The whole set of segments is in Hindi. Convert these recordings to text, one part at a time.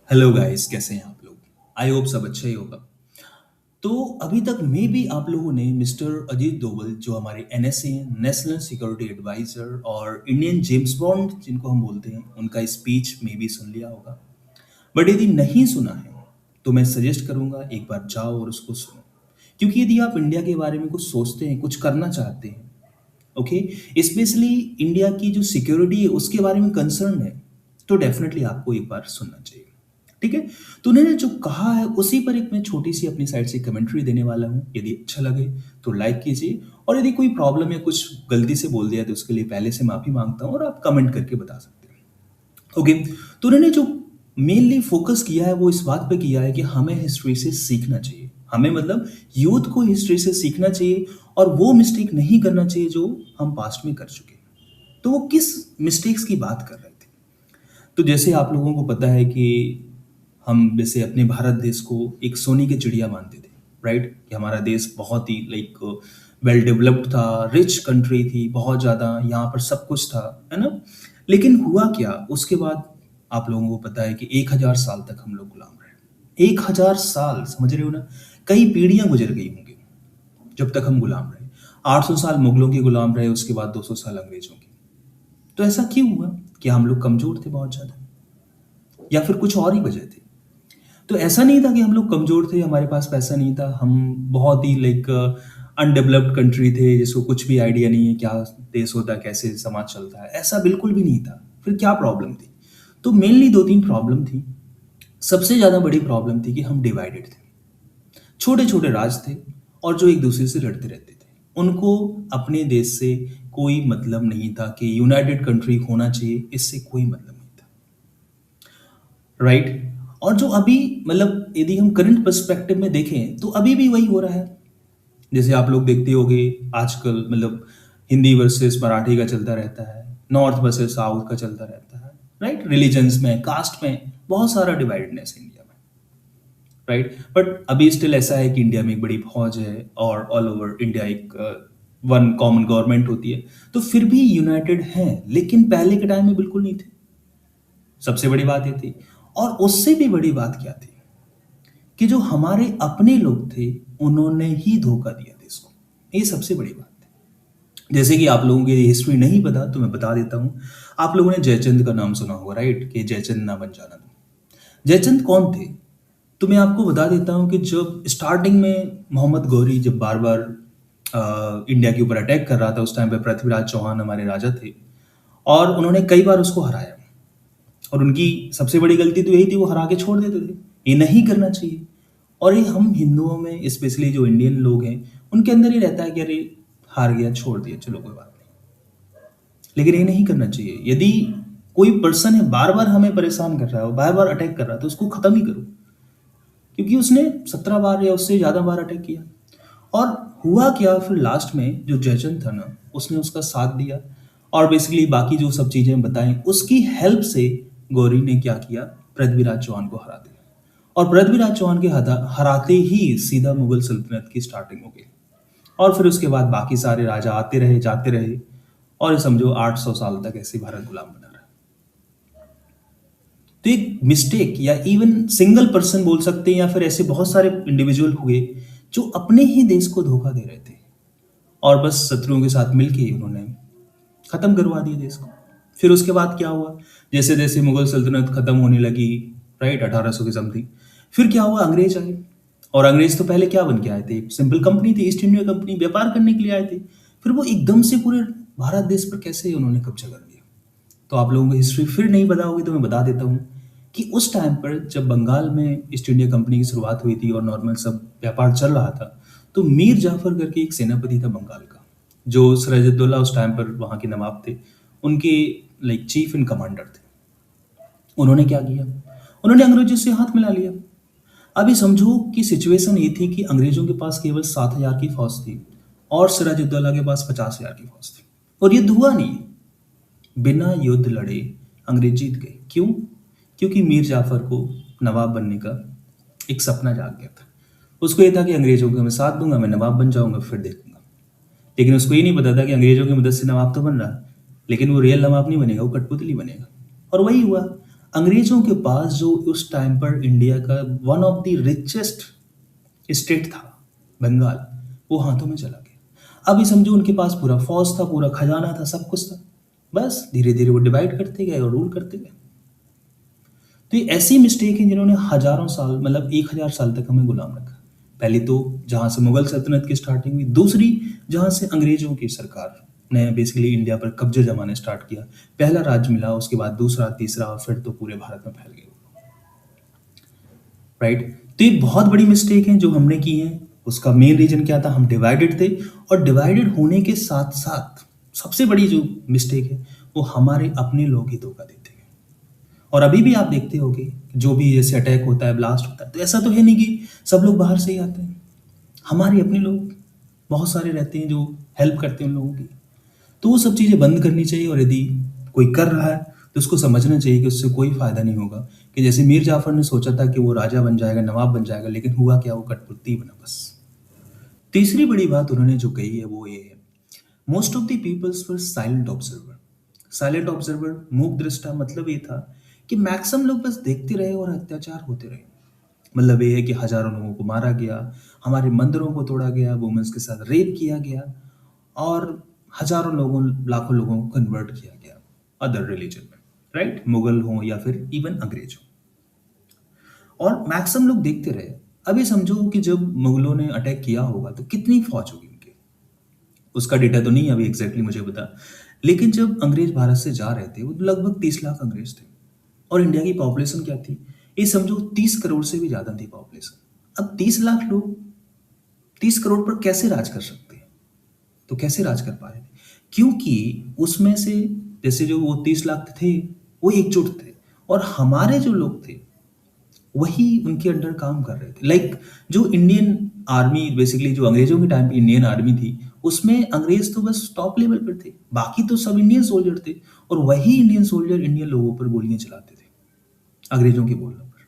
हेलो गाइस, कैसे हैं आप लोग? आई होप सब अच्छा ही होगा। तो अभी तक मे भी आप लोगों ने मिस्टर अजीत डोवल जो हमारे एनएसए नेशनल सिक्योरिटी एडवाइजर और इंडियन जेम्स बॉन्ड जिनको हम बोलते हैं उनका स्पीच मे भी सुन लिया होगा। बट यदि नहीं सुना है तो मैं सजेस्ट करूंगा एक बार जाओ और उसको सुनो। क्योंकि यदि आप इंडिया के बारे में कुछ सोचते हैं, कुछ करना चाहते हैं, ओके, स्पेशली इंडिया की जो सिक्योरिटी है उसके बारे में कंसर्न है, तो डेफिनेटली आपको एक बार सुनना चाहिए। ठीक है। तो उन्होंने जो कहा है उसी पर एक मैं छोटी सी अपनी साइड से कमेंट्री देने वाला हूँ। यदि अच्छा लगे तो लाइक कीजिए, और यदि कोई प्रॉब्लम या कुछ गलती से बोल दिया तो उसके लिए पहले से माफी मांगता हूँ, और आप कमेंट करके बता सकते हैं। ओके। तो उन्होंने जो मेनली फोकस किया है वो इस बात पे किया है कि हमें हिस्ट्री से सीखना चाहिए। हमें मतलब यूथ को हिस्ट्री से सीखना चाहिए और वो मिस्टेक नहीं करना चाहिए जो हम पास्ट में कर चुके हैं। तो वो किस मिस्टेक्स की बात कर रहे थे? तो जैसे आप लोगों को पता है कि हम जैसे अपने भारत देश को एक सोने की चिड़िया मानते थे, राइट? कि हमारा देश बहुत ही लाइक वेल डेवलप्ड था, रिच कंट्री थी, बहुत ज़्यादा यहाँ पर सब कुछ था, है ना? लेकिन हुआ क्या उसके बाद? आप लोगों को पता है कि 1000 साल तक हम लोग गुलाम रहे। 1000 साल, समझ रहे हो ना? कई पीढ़ियां गुजर गई होंगी जब तक हम गुलाम रहे। 800 साल मुगलों के गुलाम रहे, उसके बाद 200 साल अंग्रेजों की। तो ऐसा क्यों हुआ? कि हम लोग कमजोर थे बहुत ज्यादा, या फिर कुछ और ही वजह थी? तो ऐसा नहीं था कि हम लोग कमजोर थे, हमारे पास पैसा नहीं था, हम बहुत ही लाइक अनडेवलप्ड कंट्री थे जिसको कुछ भी आइडिया नहीं है क्या देश होता है, कैसे समाज चलता है। ऐसा बिल्कुल भी नहीं था। फिर क्या प्रॉब्लम थी? तो मेनली दो तीन प्रॉब्लम थी। सबसे ज्यादा बड़ी प्रॉब्लम थी कि हम डिवाइडेड थे। छोटे छोटे राज थे और जो एक दूसरे से लड़ते रहते थे। उनको अपने देश से कोई मतलब नहीं था कि यूनाइटेड कंट्री होना चाहिए, इससे कोई मतलब नहीं था, राइट? और जो अभी मतलब यदि हम करंट पर्सपेक्टिव में देखें तो अभी भी वही हो रहा है। जैसे आप लोग देखते होंगे आजकल मतलब हिंदी वर्सेस मराठी का चलता रहता है, नॉर्थ वर्सेस साउथ का चलता रहता है, राइट? रिलीजन्स में, कास्ट में बहुत सारा डिवाइडेडनेस है इंडिया में, राइट? बट अभी स्टिल ऐसा है कि इंडिया में एक बड़ी फौज है और ऑल ओवर इंडिया एक वन कॉमन गवर्नमेंट होती है। तो फिर भी यूनाइटेड हैं, लेकिन पहले के टाइम में बिल्कुल नहीं थे। सबसे बड़ी बात ये थी। और उससे भी बड़ी बात क्या थी? कि जो हमारे अपने लोग थे उन्होंने ही धोखा दिया देश को। ये सबसे बड़ी बात थी। जैसे कि आप लोगों की हिस्ट्री नहीं पता तो मैं बता देता हूँ। आप लोगों ने जयचंद का नाम सुना होगा, राइट? कि जयचंद ना बन जाना तुम। जयचंद कौन थे? तो मैं आपको बता देता हूँ कि जब स्टार्टिंग में मोहम्मद गौरी जब बार बार इंडिया के ऊपर अटैक कर रहा था, उस टाइम पे पृथ्वीराज चौहान हमारे राजा थे, और उन्होंने कई बार उसको हराया। और उनकी सबसे बड़ी गलती तो यही थी, वो हरा के छोड़ देते थे। ये नहीं करना चाहिए। और ये हम हिंदुओं में स्पेशली जो इंडियन लोग हैं उनके अंदर ही रहता है कि अरे हार गया, छोड़ दिया, चलो कोई बात नहीं। लेकिन ये नहीं करना चाहिए। यदि कोई पर्सन है बार बार हमें परेशान कर रहा है, बार बार अटैक कर रहा है, तो उसको खत्म ही करो। क्योंकि उसने 17 बार या उससे ज्यादा बार अटैक किया। और हुआ क्या फिर लास्ट में? जो जयचंद था ना, उसने उसका साथ दिया, और बेसिकली बाकी जो सब चीजें बताई उसकी हेल्प से गौरी ने क्या किया? पृथ्वीराज चौहान को हरा दिया। और पृथ्वीराज चौहान के हराते ही सीधा मुगल सल्तनत की स्टार्टिंग हो गई। और फिर उसके बाद बाकी सारे राजा आते रहे, जाते रहे, और ये समझो 800 साल तक ऐसे भारत गुलाम बना रहा। तो एक मिस्टेक, या इवन सिंगल पर्सन बोल सकते हैं, या फिर ऐसे बहुत सारे इंडिविजुअल हुए जो अपने ही देश को धोखा दे रहे थे, और बस शत्रुओं के साथ मिलके उन्होंने खत्म करवा दिया देश को। फिर उसके बाद क्या हुआ? जैसे जैसे मुगल सल्तनत खत्म होने लगी, राइट, 1800 की समथिंग, फिर क्या हुआ? अंग्रेज आए। और अंग्रेज तो पहले क्या बन के आए थे? एक सिंपल कंपनी थी, ईस्ट इंडिया कंपनी, व्यापार करने के लिए आए थे। फिर वो एकदम से पूरे भारत देश पर कैसे उन्होंने कब्जा कर लिया? तो आप लोगों को हिस्ट्री फिर नहीं पता होगी तो मैं बता देता हूँ कि उस टाइम पर जब बंगाल में ईस्ट इंडिया कंपनी की शुरुआत हुई थी और नॉर्मल सब व्यापार चल रहा था, तो मीर जाफर करके एक सेनापति था बंगाल का, जो सिराजुद्दौला उस टाइम पर वहाँ के नवाब थे, उनके लाइक चीफ इन कमांडर थे। उन्होंने क्या किया? उन्होंने अंग्रेजों से हाथ मिला लिया। अभी समझो कि सिचुएशन ये थी कि अंग्रेजों के पास केवल 7,000 की फौज थी और सिराजुद्दौला के पास 50,000 की फौज थी, और युद्ध हुआ नहीं। बिना युद्ध लड़े अंग्रेज जीत गए। क्यों? क्योंकि मीर जाफर को नवाब बनने का एक सपना जाग गया था। उसको ये था कि अंग्रेजों को मैं साथ दूंगा, मैं नवाब बन जाऊंगा, फिर देखूंगा। लेकिन उसको ये नहीं पता था कि अंग्रेजों की मदद से नवाब तो बन रहा, लेकिन वो रियल नवाब नहीं बनेगा, वो कठपुतली बनेगा। और वही हुआ। अंग्रेजों के पास जो उस टाइम पर इंडिया का one of the richest state था, बंगाल, वो हाथों में चला गया। अभी समझो उनके पास पूरा फौज था, पूरा खजाना था, सब कुछ था। बस धीरे धीरे वो डिवाइड करते गए और रूल करते गए। तो ये ऐसी मिस्टेक है जिन्होंने हजारों साल, मतलब 1000 साल तक हमें गुलाम रखा। पहली तो जहां से मुगल सल्तनत की स्टार्टिंग हुई, दूसरी जहां से अंग्रेजों की सरकार ने बेसिकली इंडिया पर कब्जे जमाने स्टार्ट किया। पहला राज्य मिला, उसके बाद दूसरा, तीसरा, और फिर तो पूरे भारत में फैल गए। राइट। तो ये बहुत बड़ी मिस्टेक है जो हमने की है। उसका मेन रीजन क्या था? हम डिवाइडेड थे, और डिवाइडेड होने के साथ साथ सबसे बड़ी जो मिस्टेक है वो हमारे अपने लोग ही धोखा देते हैं। और अभी भी आप देखते होगे जो भी ऐसे अटैक होता है, ब्लास्ट होता है, तो ऐसा तो है नहीं कि सब लोग बाहर से ही आते हैं। हमारे अपने लोग बहुत सारे रहते हैं जो हेल्प करते हैं उन लोगों की। तो वो सब चीज़ें बंद करनी चाहिए, और यदि कोई कर रहा है तो उसको समझना चाहिए कि उससे कोई फायदा नहीं होगा। कि जैसे मीर जाफर ने सोचा था कि वो राजा बन जाएगा, नवाब बन जाएगा, लेकिन हुआ क्या? वो कठपुतली बना बस। तीसरी बड़ी बात उन्होंने जो कही है वो ये है, most of the peoples were silent observer. Silent observer, मूक दृष्टा, मतलब ये था कि मैक्सिमम लोग बस देखते रहे और अत्याचार होते रहे। मतलब ये है कि हजारों लोगों को मारा गया, हमारे मंदिरों को तोड़ा गया, वुमेन्स के साथ रेप किया गया, और हजारों लोगों, लाखों लोगों को कन्वर्ट किया गया अदर रिलीजन में। राइट, मुगल हो या फिर इवन अंग्रेज हो, और मैक्सिमम लोग देखते रहे। अभी समझो कि जब मुगलों ने अटैक किया होगा तो कितनी फौज होगी उनकी, उसका डेटा तो नहीं अभी एग्जैक्टली मुझे पता। लेकिन जब अंग्रेज भारत से जा रहे थे वो लगभग 30 लाख अंग्रेज थे, और इंडिया की पॉपुलेशन क्या थी? ये समझो 30 करोड़ से भी ज्यादा थी पॉपुलेशन। अब 30 लाख लोग 30 करोड़ पर कैसे राज कर सकते हैं? तो कैसे राज कर पा रहे थे? क्योंकि उसमें से जैसे जो वो 30 लाख थे वो एकजुट थे, और हमारे जो लोग थे वही उनके अंडर काम कर रहे थे। जो इंडियन आर्मी, बेसिकली जो अंग्रेजों के टाइम पे इंडियन आर्मी थी, उसमें अंग्रेज तो बस टॉप लेवल पर थे, बाकी तो सब इंडियन सोल्जर थे। और वही इंडियन सोल्जर इंडियन लोगों पर गोलियां चलाते थे अंग्रेजों के बोलने पर।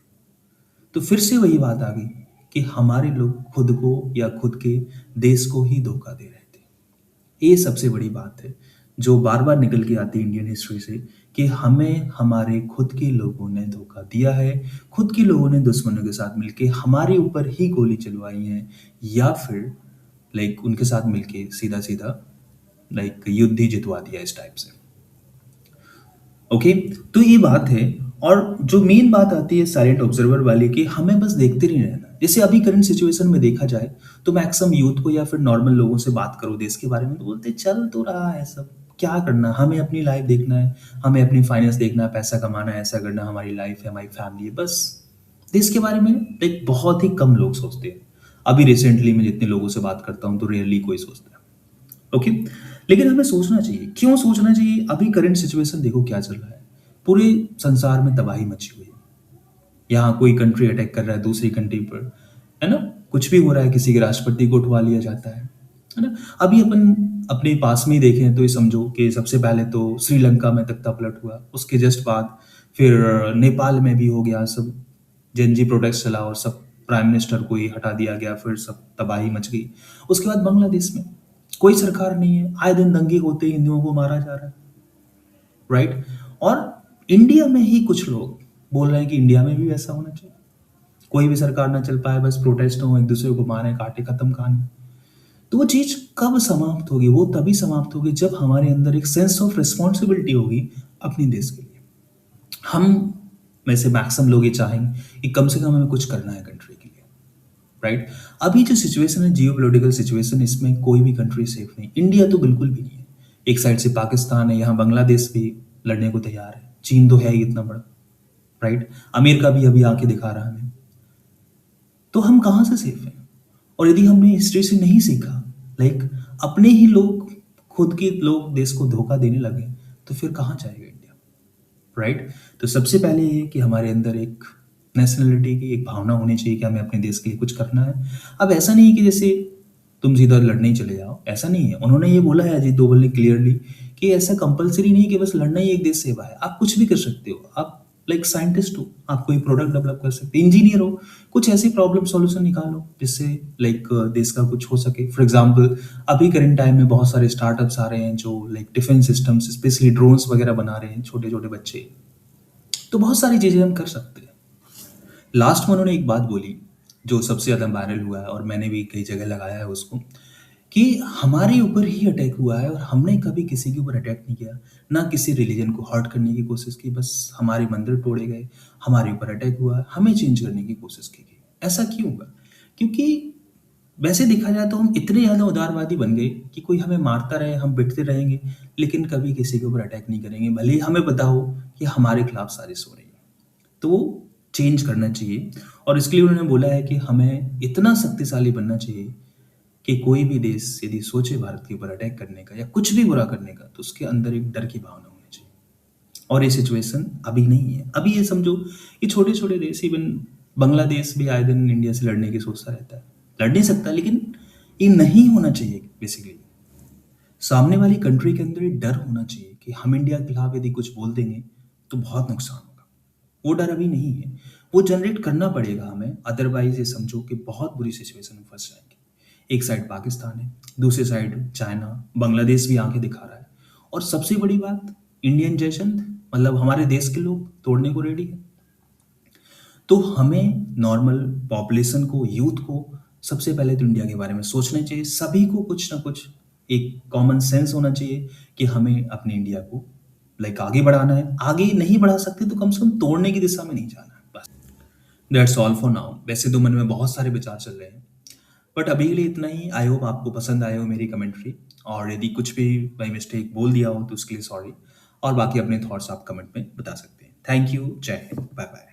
तो फिर से वही बात आ गई कि हमारे लोग खुद को या खुद के देश को ही धोखा दे रहे थे। ये सबसे बड़ी बात है जो बार बार निकल के आती है इंडियन हिस्ट्री से, कि हमें हमारे खुद के लोगों ने धोखा दिया है। खुद के लोगों ने दुश्मनों के साथ मिलके हमारे ऊपर ही गोली चलवाई है, या फिर उनके साथ मिलके सीधा सीधा युद्ध ही जितवा दिया इस टाइप से। ओके, तो ये बात है। और जो मेन बात आती है साइलेंट ऑब्जर्वर वाली, कि हमें बस देखते नहीं रहना। जैसे अभी करंट सिचुएशन में देखा जाए तो मैक्सिमम यूथ को या फिर नॉर्मल लोगों से बात करो देश के बारे में तो बोलते हैं, चल तो रहा है सब, क्या करना, हमें अपनी लाइफ देखना है, हमें अपनी फाइनेंस देखना है, पैसा कमाना है, ऐसा करना, हमारी लाइफ है, हमारी फैमिली है, बस। देश के बारे में बहुत ही कम लोग सोचते हैं। अभी रिसेंटली मैं जितने लोगों से बात करता हूँ तो रियरली कोई सोचता है। ओके, लेकिन हमें सोचना चाहिए। क्यों सोचना चाहिए? अभी करंट सिचुएशन देखो क्या चल रहा है। पूरे संसार में तबाही मची हुई है। यहाँ कोई कंट्री अटैक कर रहा है दूसरी कंट्री पर, है ना, कुछ भी हो रहा है, किसी के राष्ट्रपति को उठवा लिया जाता है ना। अभी अपन अपने पास में ही देखें तो ये समझो कि सबसे पहले तो श्रीलंका में तख्ता पलट हुआ, उसके जस्ट बाद फिर नेपाल में भी हो गया सब, जेनजी प्रोटेस्ट चला और सब प्राइम मिनिस्टर को ही हटा दिया गया, फिर सब तबाही मच गई। उसके बाद बांग्लादेश में कोई सरकार नहीं है, आए दिन दंगे होते ही हिंदुओं को मारा जा रहा है। राइट। और इंडिया में ही कुछ लोग बोल रहे हैं कि इंडिया में भी वैसा होना चाहिए, कोई भी सरकार ना चल पाए, बस प्रोटेस्ट हो, एक दूसरे को मारे काटे, खत्म कहानी। तो वो चीज कब समाप्त होगी? वो तभी समाप्त होगी जब हमारे अंदर एक सेंस ऑफ रिस्पॉन्सिबिलिटी होगी अपने देश के लिए। हम में से मैक्सिमम लोग ये चाहेंगे कि कम से कम हमें कुछ करना है कंट्री के लिए। राइट। अभी जो सिचुएशन है, जियो पोलिटिकल सिचुएशन, इसमें कोई भी कंट्री सेफ नहीं। इंडिया तो बिल्कुल भी नहीं है। एक साइड से पाकिस्तान है, यहाँ बांग्लादेश भी लड़ने को तैयार है, चीन तो है ही इतना बड़ा। राइट। अमेरिका भी अभी आके दिखा रहा है हमें। तो हम कहाँ से सेफ हैं? और यदि हमने हिस्ट्री से नहीं सीखा, अपने ही लोग, खुद के लोग देश को धोखा देने लगे, तो फिर कहाँ जाएगा इंडिया? राइट। तो सबसे पहले ये कि हमारे अंदर एक नेशनलिटी की एक भावना होनी चाहिए कि हमें अपने देश के लिए कुछ करना है। अब ऐसा नहीं है कि जैसे तुम सीधा लड़ने ही चले जाओ, ऐसा नहीं है। उन्होंने ये बोला है अजीत डोभाल ने क्लियरली कि ऐसा कंपलसरी नहीं है कि बस लड़ना ही एक देश सेवा है। आप कुछ भी कर सकते हो। आप साइंटिस्ट हो, आप कोई प्रोडक्ट डेवलप कर सकते हो, इंजीनियर हो, कुछ ऐसी प्रॉब्लम सॉल्यूशन निकालो जिससे देश का कुछ हो सके। फॉर एग्जांपल अभी करंट टाइम में बहुत सारे स्टार्टअप्स आ रहे हैं जो डिफेंस सिस्टम्स, स्पेशली ड्रोन्स वगैरह बना रहे हैं छोटे छोटे बच्चे। तो बहुत सारी चीज़ें हम कर सकते हैं। लास्ट में उन्होंने एक बात बोली जो सबसे ज़्यादा वायरल हुआ है और मैंने भी कई जगह लगाया है उसको, कि हमारे ऊपर ही अटैक हुआ है और हमने कभी किसी के ऊपर अटैक नहीं किया, ना किसी रिलीजन को हर्ट करने की कोशिश की, बस हमारे मंदिर तोड़े गए, हमारे ऊपर अटैक हुआ, हमें चेंज करने की कोशिश की गई। ऐसा क्यों हुआ? क्योंकि वैसे देखा जाए तो हम इतने ज़्यादा उदारवादी बन गए कि कोई हमें मारता रहे, हम पिटते रहेंगे, लेकिन कभी किसी के ऊपर अटैक नहीं करेंगे, भले ही हमें पता हो कि हमारे खिलाफ साजिश हो रही है। तो चेंज करना चाहिए और इसके लिए उन्होंने बोला है कि हमें इतना शक्तिशाली बनना चाहिए कि कोई भी देश यदि सोचे भारत के ऊपर अटैक करने का या कुछ भी बुरा करने का, तो उसके अंदर एक डर की भावना होनी चाहिए। और ये सिचुएशन अभी नहीं है। अभी ये समझो कि छोटे-छोटे देश, इवन बांग्लादेश भी आए दिन इंडिया से लड़ने की सोचता रहता है। लड़ नहीं सकता, लेकिन ये नहीं होना चाहिए बेसिकली। सामने वाली कंट्री के अंदर ये डर होना चाहिए कि हम इंडिया के खिलाफ यदि कुछ बोल देंगे, तो बहुत नुकसान होगा। वो डर अभी नहीं है। वो जनरेट करना पड़ेगा हमें, अदरवाइज़ ये समझो कि बहुत बुरी सिचुएशन में फँस जाएँगे। एक साइड पाकिस्तान है, दूसरी साइड चाइना, बांग्लादेश भी आँखें दिखा रहा है और सबसे बड़ी बात, इंडियन जयचंद, मतलब हमारे देश के लोग तोड़ने को रेडी हैं। तो हमें नॉर्मल पॉपुलेशन को, यूथ को सबसे पहले तो इंडिया के बारे में सोचना चाहिए। सभी को कुछ ना कुछ एक कॉमन सेंस होना चाहिए कि हमें अपने इंडिया को लाइक आगे बढ़ाना है। आगे नहीं बढ़ा सकते तो कम से कम तोड़ने की दिशा में नहीं जाना है, बस। That's all for now. वैसे तो मन में बहुत सारे विचार चल रहे हैं, बट अभी के लिए इतना ही। आई होप आपको पसंद आए हो मेरी कमेंट्री, और यदि कुछ भी बाई मिस्टेक बोल दिया हो तो उसके लिए सॉरी, और बाकी अपने थॉट्स आप कमेंट में बता सकते हैं। थैंक यू, जय हिंद, बाय बाय।